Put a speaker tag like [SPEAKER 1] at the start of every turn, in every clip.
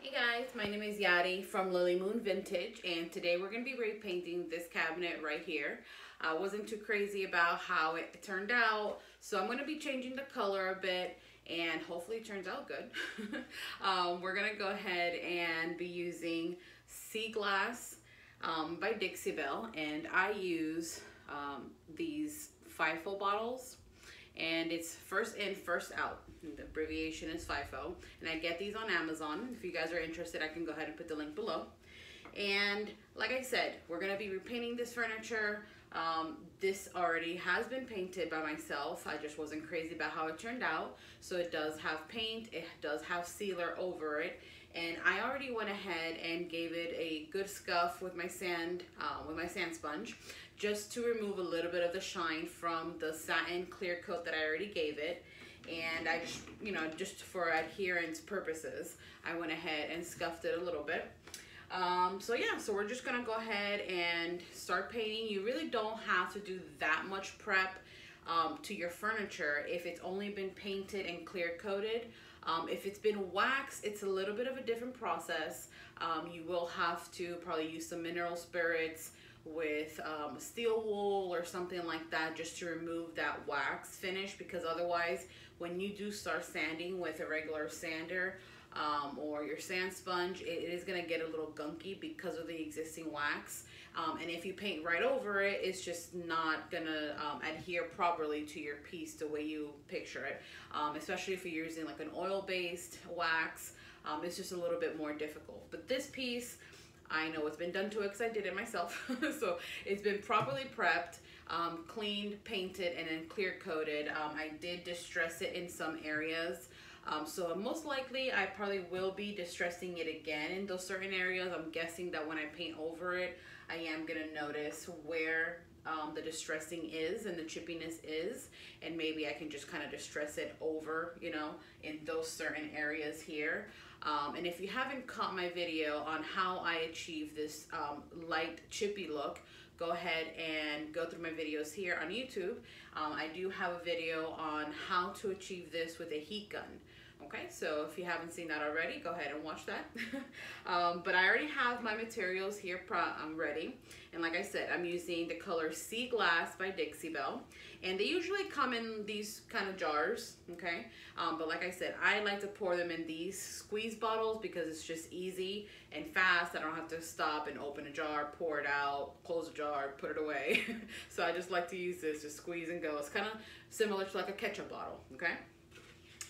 [SPEAKER 1] Hey guys, my name is Yadi from Lily Moon Vintage, and today we're going to be repainting this cabinet right here. I wasn't too crazy about how it turned out, so I'm going to be changing the color a bit and hopefully it turns out good. We're going to go ahead and be using Sea Glass by Dixie Belle, and I use these FIFO bottles, and it's first in, first out. The abbreviation is FIFO, and I get these on Amazon. If you guys are interested, I can go ahead and put the link below. And like I said, we're gonna be repainting this furniture. This already has been painted by myself. I just wasn't crazy about how it turned out. So it does have paint, it does have sealer over it, and I already went ahead and gave it a good scuff with my sand sponge, just to remove a little bit of the shine from the satin clear coat that I already gave it. And I just, just for adherence purposes, I went ahead and scuffed it a little bit. So we're just gonna go ahead and start painting. You really don't have to do that much prep to your furniture if it's only been painted and clear coated. If it's been waxed, it's a little bit of a different process. You will have to probably use some mineral spirits with steel wool or something like that, just to remove that wax finish, because otherwise when you do start sanding with a regular sander or your sand sponge, it is going to get a little gunky because of the existing wax. And if you paint right over it, it's just not going to adhere properly to your piece the way you picture it, especially if you're using like an oil-based wax. It's just a little bit more difficult. But this piece, I know it's been done to it because I did it myself. So it's been properly prepped, cleaned, painted, and then clear coated. I did distress it in some areas. So most likely I probably will be distressing it again in those certain areas. I'm guessing that when I paint over it, I am gonna notice where the distressing is and the chippiness is, and maybe I can just kind of distress it over, in those certain areas here. And if you haven't caught my video on how I achieve this light chippy look, go ahead and go through my videos here on YouTube. I do have a video on how to achieve this with a heat gun. Okay, so if you haven't seen that already, go ahead and watch that. But I already have my materials here ready. And like I said, I'm using the color Sea Glass by Dixie Belle. And they usually come in these kind of jars, okay? But like I said, I like to pour them in these squeeze bottles because it's just easy and fast. I don't have to stop and open a jar, pour it out, close the jar, put it away. So I just like to use this, just squeeze and go. It's kind of similar to like a ketchup bottle, okay?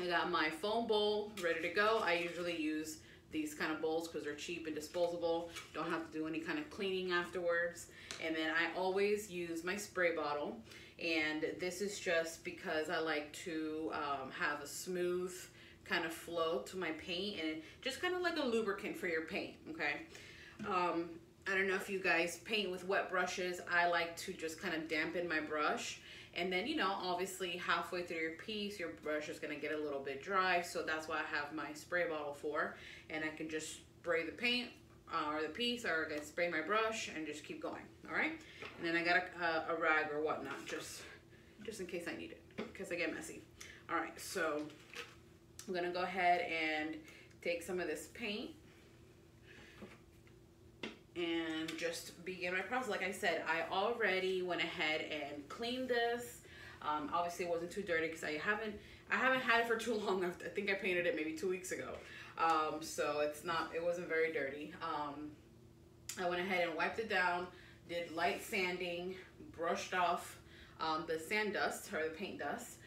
[SPEAKER 1] I got my foam bowl ready to go. I usually use these kind of bowls because they're cheap and disposable. Don't have to do any kind of cleaning afterwards. And then I always use my spray bottle. And this is just because I like to have a smooth kind of flow to my paint, and just kind of like a lubricant for your paint, okay? I don't know if you guys paint with wet brushes. I like to just kind of dampen my brush. And then, obviously halfway through your piece, your brush is gonna get a little bit dry. So that's what I have my spray bottle for. And I can just spray the paint or the piece, or I can spray my brush and just keep going, all right? And then I got a rag or whatnot, just in case I need it, because I get messy. All right, so I'm gonna go ahead and take some of this paint and just begin my process. Like I said, I already went ahead and cleaned this. Obviously it wasn't too dirty because I haven't had it for too long. I think I painted it maybe 2 weeks ago. So it wasn't very dirty. I went ahead and wiped it down, did light sanding, brushed off the sand dust or the paint dust,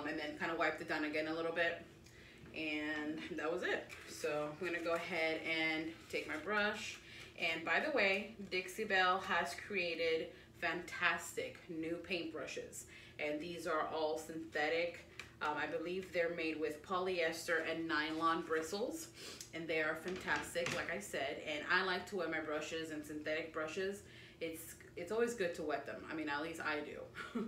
[SPEAKER 1] and then kind of wiped it down again a little bit. And that was it. So I'm gonna go ahead and take my brush. And by the way, Dixie Belle has created fantastic new paintbrushes. And these are all synthetic. I believe they're made with polyester and nylon bristles. And they are fantastic, like I said. And I like to wet my brushes and synthetic brushes. It's always good to wet them. I mean, at least I do.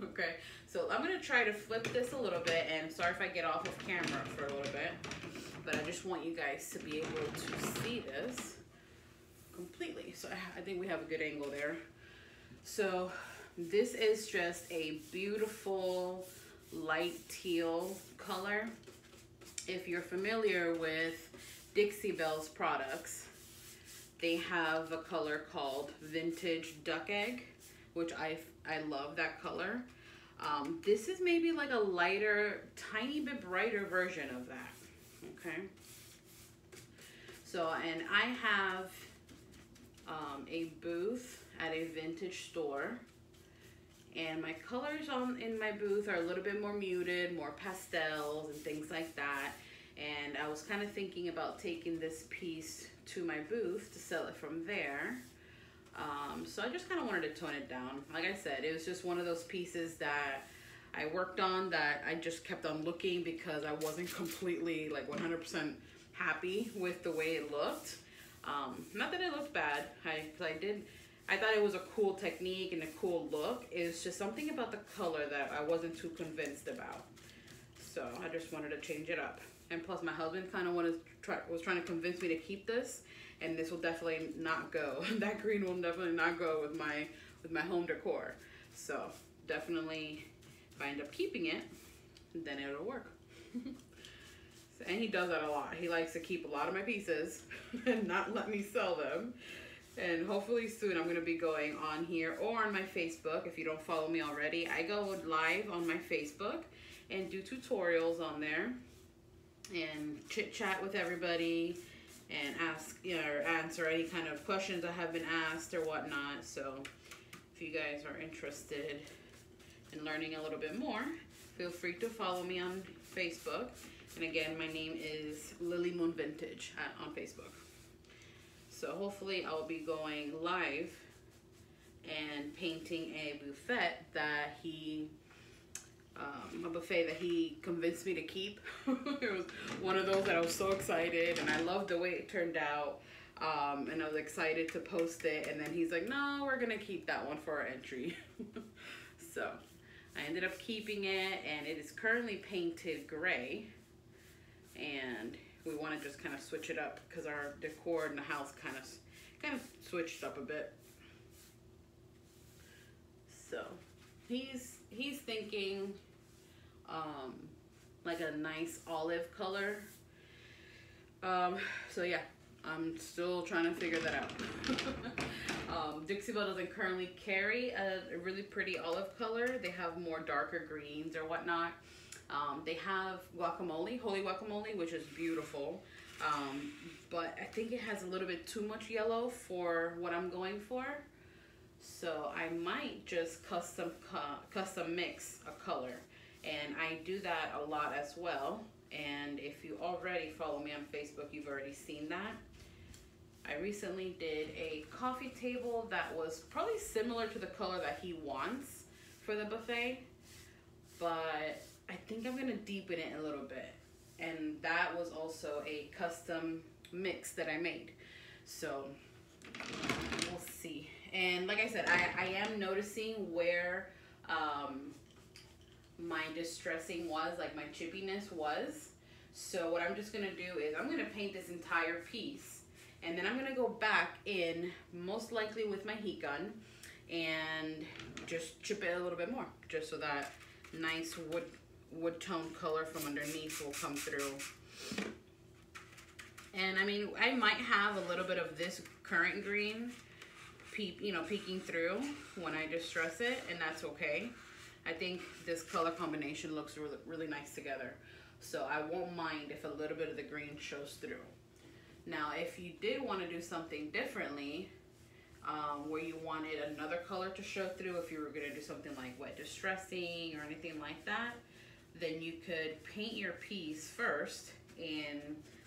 [SPEAKER 1] Okay, so I'm gonna try to flip this a little bit. And sorry if I get off of camera for a little bit. But I just want you guys to be able to see this completely. So I think we have a good angle there. So this is just a beautiful light teal color. If you're familiar with Dixie Belle's products. They have a color called Vintage Duck Egg, which I love that color. This is maybe like a lighter, tiny bit brighter version of that, okay? So, and I have a booth at a vintage store, and my colors in my booth are a little bit more muted, more pastels and things like that. And I was kind of thinking about taking this piece to my booth to sell it from there. So I just kind of wanted to tone it down. Like I said, it was just one of those pieces that I worked on that I just kept on looking because I wasn't completely like 100% happy with the way it looked. Not that it looked bad. I thought it was a cool technique and a cool look. It's just something about the color that I wasn't too convinced about. So I just wanted to change it up. And plus my husband kind of was trying to convince me to keep this, and this will definitely not go. That green will definitely not go with my home decor. So definitely if I end up keeping it, then it'll work. And he does that a lot. He likes to keep a lot of my pieces and not let me sell them. And hopefully soon I'm going to be going on here or on my Facebook. If you don't follow me already, I go live on my Facebook and do tutorials on there and chit chat with everybody and ask, or answer any kind of questions I have been asked or whatnot. So if you guys are interested in learning a little bit more, feel free to follow me on Facebook. And again, my name is Lily Moon Vintage on Facebook. So hopefully I'll be going live and painting a buffet that a buffet that he convinced me to keep. It was one of those that I was so excited, and I loved the way it turned out. And I was excited to post it, and then he's like, no, we're gonna keep that one for our entry. So I ended up keeping it, and it is currently painted gray. And we want to just kind of switch it up because our decor in the house kind of switched up a bit. So he's thinking like a nice olive color. So yeah, I'm still trying to figure that out. Dixie Belle doesn't currently carry a really pretty olive color. They have more darker greens or whatnot. They have guacamole, holy guacamole, which is beautiful. But I think it has a little bit too much yellow for what I'm going for. So I might just custom mix a color. And I do that a lot as well. And if you already follow me on Facebook, you've already seen that. I recently did a coffee table that was probably similar to the color that he wants for the buffet. But I think I'm gonna deepen it a little bit. And that was also a custom mix that I made. So we'll see. And like I said, I am noticing where my distressing was, like my chippiness was. So what I'm just gonna do is I'm gonna paint this entire piece, and then I'm gonna go back in, most likely with my heat gun, and just chip it a little bit more, just so that nice wood tone color from underneath will come through. And I mean, I might have a little bit of this current green peeking through when I distress it, and that's okay. I think this color combination looks really, really nice together. So I won't mind if a little bit of the green shows through. Now, if you did want to do something differently, where you wanted another color to show through, if you were going to do something like wet distressing or anything like that, then you could paint your piece first in,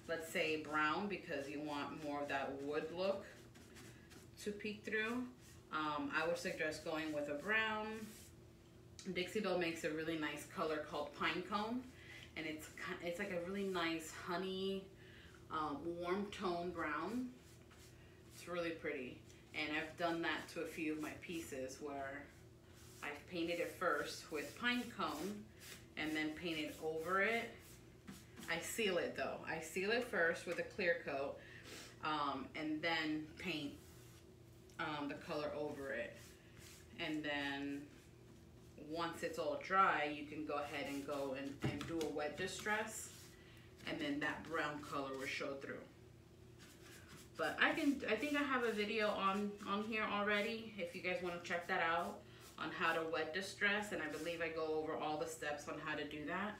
[SPEAKER 1] let's say, brown, because you want more of that wood look to peek through. I would suggest going with a brown. Dixie Belle makes a really nice color called pine cone, and it's like a really nice honey warm tone brown. It's really pretty, and I've done that to a few of my pieces where I've painted it first with pine cone and then painted over it. I seal it though. I seal it first with a clear coat, and then paint the color over it. And then once it's all dry, you can go ahead and go and do a wet distress, and then that brown color will show through. But I think I have a video on here already if you guys want to check that out on how to wet distress, and I believe I go over all the steps on how to do that.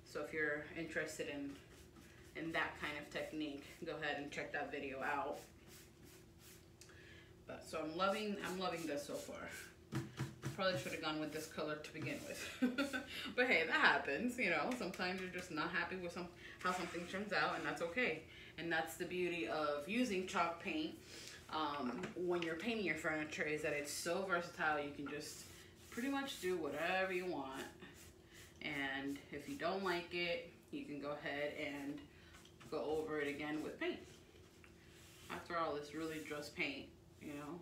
[SPEAKER 1] So if you're interested in that kind of technique, go ahead and check that video out. But so I'm loving this so far. Probably should have gone with this color to begin with. But hey, that happens, you know. Sometimes you're just not happy with how something turns out, and that's okay. And that's the beauty of using chalk paint when you're painting your furniture, is that it's so versatile. You can just pretty much do whatever you want. And if you don't like it, you can go ahead and go over it again with paint. After all, it's really just paint, you know.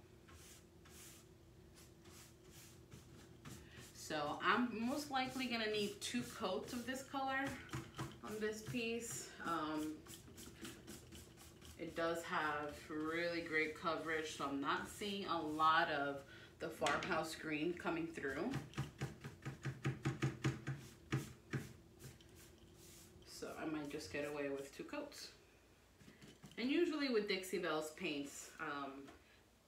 [SPEAKER 1] So I'm most likely gonna need 2 coats of this color on this piece. It does have really great coverage, so I'm not seeing a lot of the farmhouse green coming through. So I might just get away with 2 coats. And usually with Dixie Belle's paints,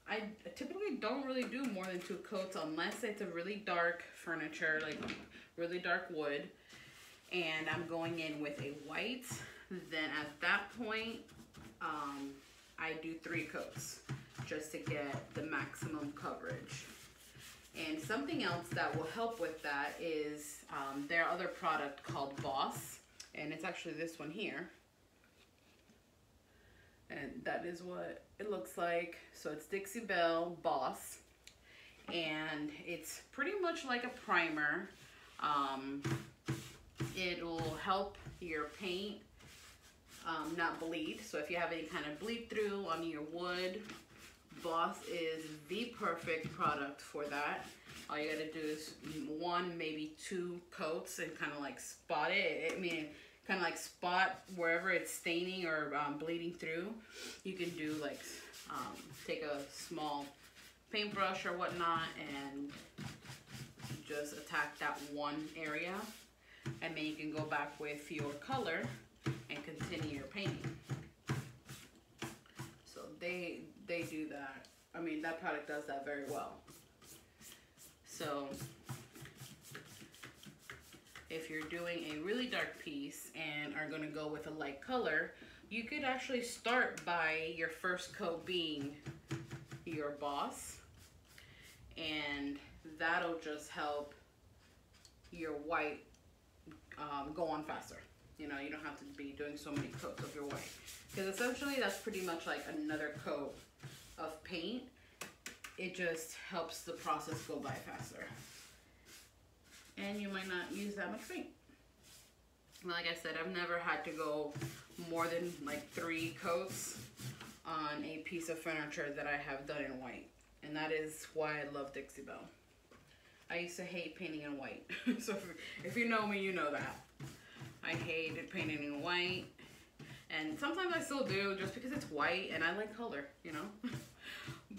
[SPEAKER 1] I typically don't really do more than 2 coats unless it's a really dark furniture, like really dark wood, and I'm going in with a white. Then at that point, I do 3 coats just to get the maximum coverage. And something else that will help with that is their other product called Boss, and it's actually this one here. And that is what it looks like. So it's Dixie Belle Boss, and it's pretty much like a primer. It will help your paint not bleed. So if you have any kind of bleed through on your wood, Boss is the perfect product for that. All you gotta do is 1, maybe 2 coats and kind of like spot it. I mean, kind of like spot wherever it's staining or bleeding through. You can do like, take a small paintbrush or whatnot and just attack that one area. And then you can go back with your color and continue your painting. So they do that. I mean, that product does that very well. So if you're doing a really dark piece and are gonna go with a light color, you could actually start by your first coat being your Boss, and that'll just help your white go on faster. You know, you don't have to be doing so many coats of your white, because essentially that's pretty much like another coat of paint. It just helps the process go by faster. And you might not use that much paint. Like I said, I've never had to go more than like 3 coats on a piece of furniture that I have done in white. And that is why I love Dixie Belle. I used to hate painting in white. So if you know me, you know that. I hated painting in white. And sometimes I still do, just because it's white and I like color, you know.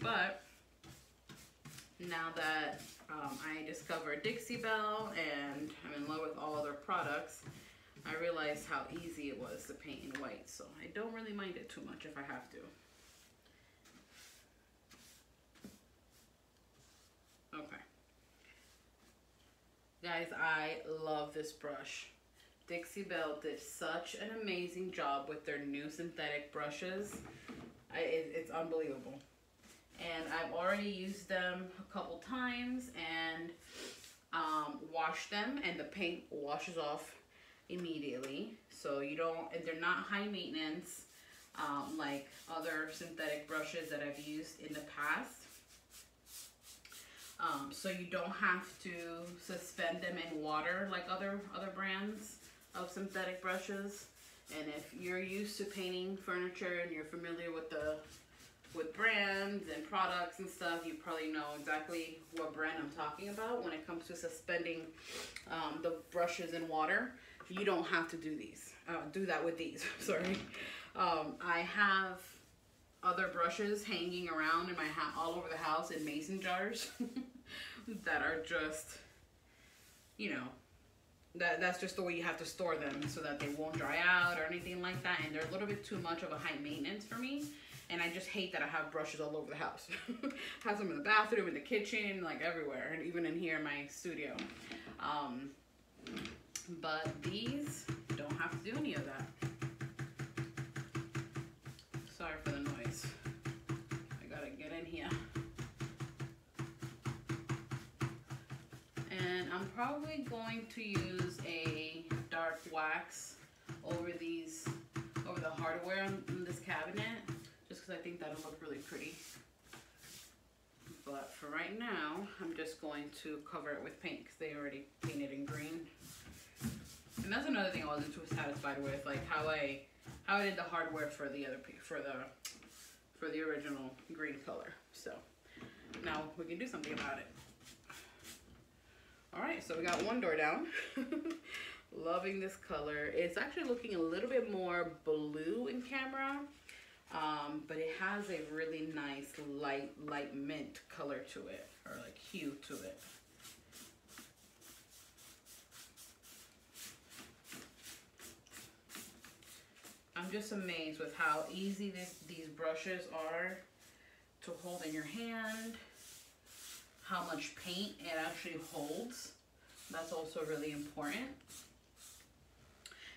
[SPEAKER 1] But now that I discovered Dixie Belle and I'm in love with all other products, I realized how easy it was to paint in white. So I don't really mind it too much if I have to. Okay. Guys, I love this brush. Dixie Belle did such an amazing job with their new synthetic brushes. It's unbelievable. And I've already used them a couple times and washed them, and the paint washes off immediately. So you don't, and they're not high maintenance like other synthetic brushes that I've used in the past. So you don't have to suspend them in water like other brands of synthetic brushes. And if you're used to painting furniture and you're familiar with brands and products and stuff, you probably know exactly what brand I'm talking about when it comes to suspending the brushes in water. You don't have to do that with these. Sorry. I have other brushes hanging around in my all over the house in mason jars that are just, you know, that's just the way you have to store them so that they won't dry out or anything like that. And they're a little bit too much of a high maintenance for me. And I just hate that I have brushes all over the house. Have them in the bathroom, in the kitchen, like everywhere, and even in here in my studio. But these don't have to do any of that. Sorry for the noise. I gotta get in here. And I'm probably going to use a dark wax over the hardware in this cabinet, just because I think that'll look really pretty. But for right now, I'm just going to cover it with paint because they already painted in green. And that's another thing I wasn't too satisfied with, like how I did the hardware for the original green color. So now we can do something about it. All right, so we got one door down. Loving this color. It's actually looking a little bit more blue in camera, but it has a really nice light mint color to it, or like hue to it. I'm just amazed with how easy these brushes are to hold in your hand, how much paint it actually holds. That's also really important.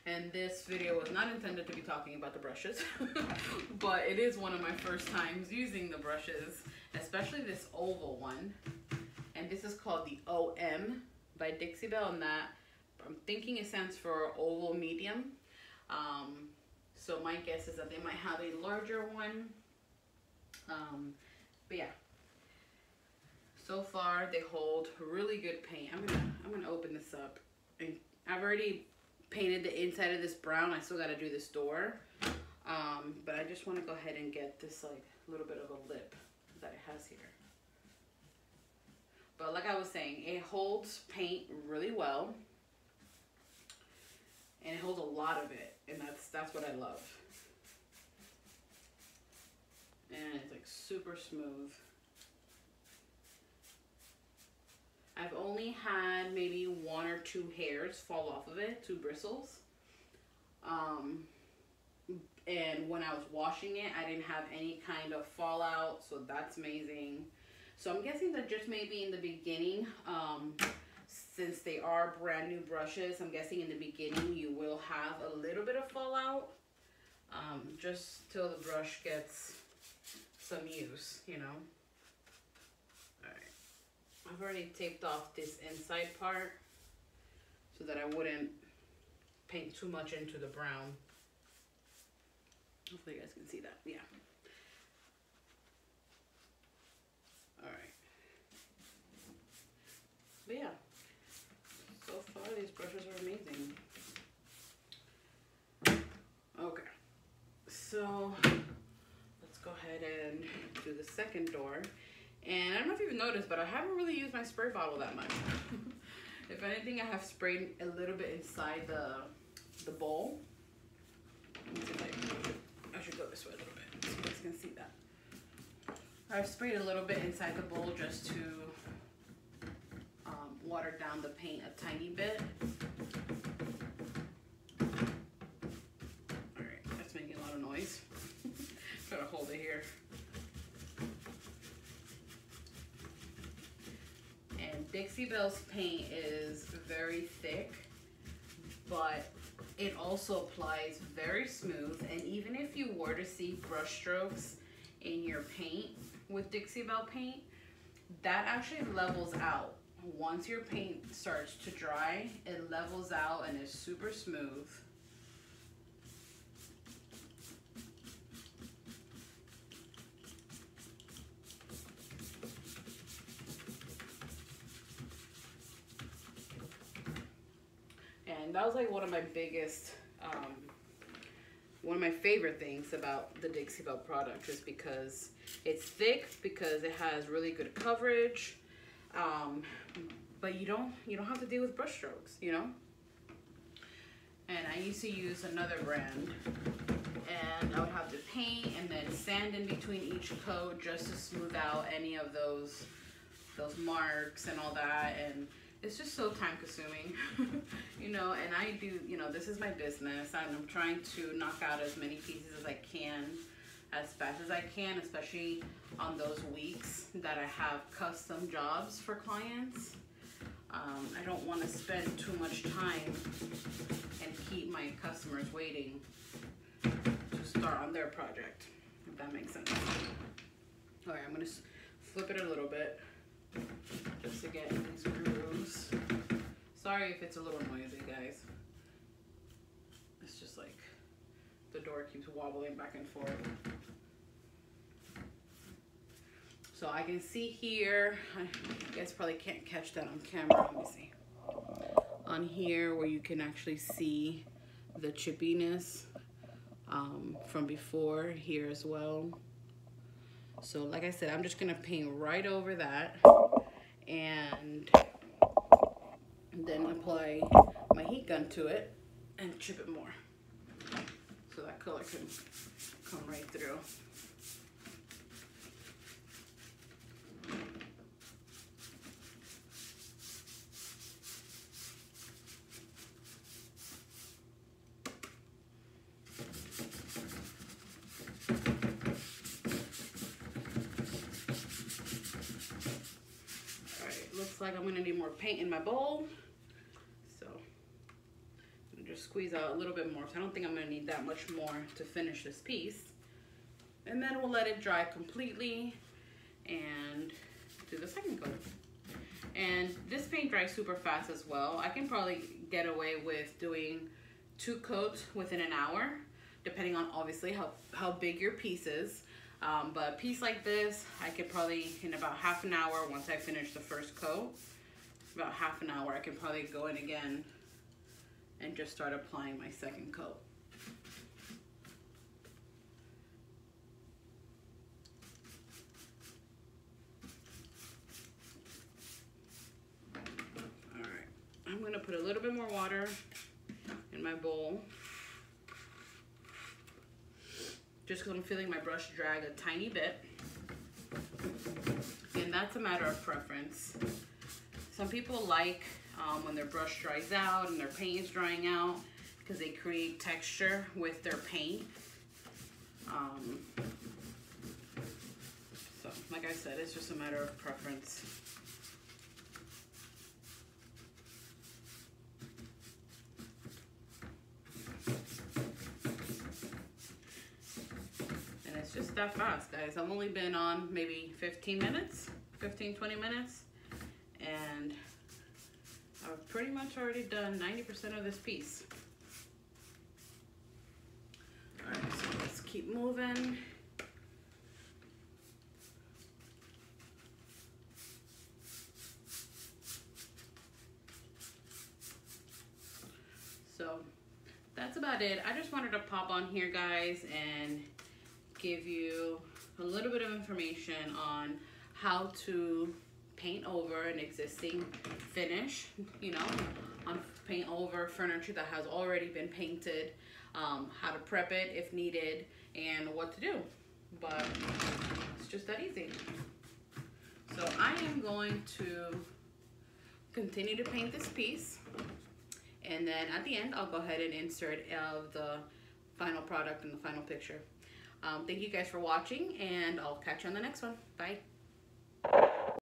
[SPEAKER 1] And this video was not intended to be talking about the brushes, but it is one of my first times using the brushes, especially this oval one. And this is called the OM by Dixie Belle, and that I'm thinking it stands for oval medium. So my guess is that they might have a larger one. But yeah, so far they hold really good paint. I'm gonna open this up. And I've already painted the inside of this brown. I still got to do this door, but I just want to go ahead and get this like little bit of a lip that it has here. But like I was saying, it holds paint really well, and it holds a lot of it, and that's what I love. And it's like super smooth. I've only had maybe 1 or 2 hairs fall off of it, 2 bristles. And when I was washing it, I didn't have any kind of fallout, so that's amazing. So I'm guessing that just maybe in the beginning, since they are brand new brushes, I'm guessing in the beginning you will have a little bit of fallout, just till the brush gets some use, you know. I've already taped off this inside part so that I wouldn't paint too much into the brown. Hopefully you guys can see that. Yeah. All right. But yeah, so far these brushes are amazing. Okay, so let's go ahead and do the second door. And I don't know if you've noticed, but I haven't really used my spray bottle that much. If anything, I have sprayed a little bit inside the bowl. I should go this way a little bit so you guys can see that. I've sprayed a little bit inside the bowl just to water down the paint a tiny bit. Alright, that's making a lot of noise. Try to hold it here. Dixie Belle's paint is very thick, but it also applies very smooth. And even if you were to see brush strokes in your paint with Dixie Belle paint, that actually levels out. Once your paint starts to dry, it levels out and is super smooth. And that was like one of my biggest, one of my favorite things about the Dixie Belle product is because it's thick, because it has really good coverage, but you don't have to deal with brush strokes, you know. And I used to use another brand, and I would have to paint and then sand in between each coat just to smooth out any of those marks and all that, and it's just so time consuming. You know, and I do, you know, this is my business, and I'm trying to knock out as many pieces as I can as fast as I can, especially on those weeks that I have custom jobs for clients. I don't want to spend too much time and keep my customers waiting to start on their project, if that makes sense. All right, I'm gonna flip it a little bit just to get these grooves. Sorry if it's a little noisy, guys. It's just like the door keeps wobbling back and forth. So I can see here, you guys probably can't catch that on camera, let me see. On here where you can actually see the chippiness from before here as well. So like I said, I'm just gonna paint right over that and then apply my heat gun to it and chip it more so that color can come right through. Looks like I'm gonna need more paint in my bowl, so I'm just squeeze out a little bit more. So I don't think I'm gonna need that much more to finish this piece, and then we'll let it dry completely and do the second coat. And this paint dries super fast as well. I can probably get away with doing 2 coats within an hour, depending on obviously how big your piece is. But a piece like this, I could probably, in about half an hour, once I finish the first coat, about half an hour, I can probably go in again and just start applying my second coat. All right, I'm gonna put a little bit more water in my bowl, just because I'm feeling my brush drag a tiny bit. And that's a matter of preference. Some people like when their brush dries out and their paint is drying out because they create texture with their paint. So like I said, it's just a matter of preference. Just that fast, guys. I've only been on maybe 15 minutes, 20 minutes, and I've pretty much already done 90% of this piece. All right, so let's keep moving. So that's about it. I just wanted to pop on here, guys, and give you a little bit of information on how to paint over an existing finish, you know, on paint over furniture that has already been painted, how to prep it if needed, and what to do. But it's just that easy. So I am going to continue to paint this piece, and then at the end I'll go ahead and insert the final product and the final picture. Thank you guys for watching, and I'll catch you on the next one. Bye.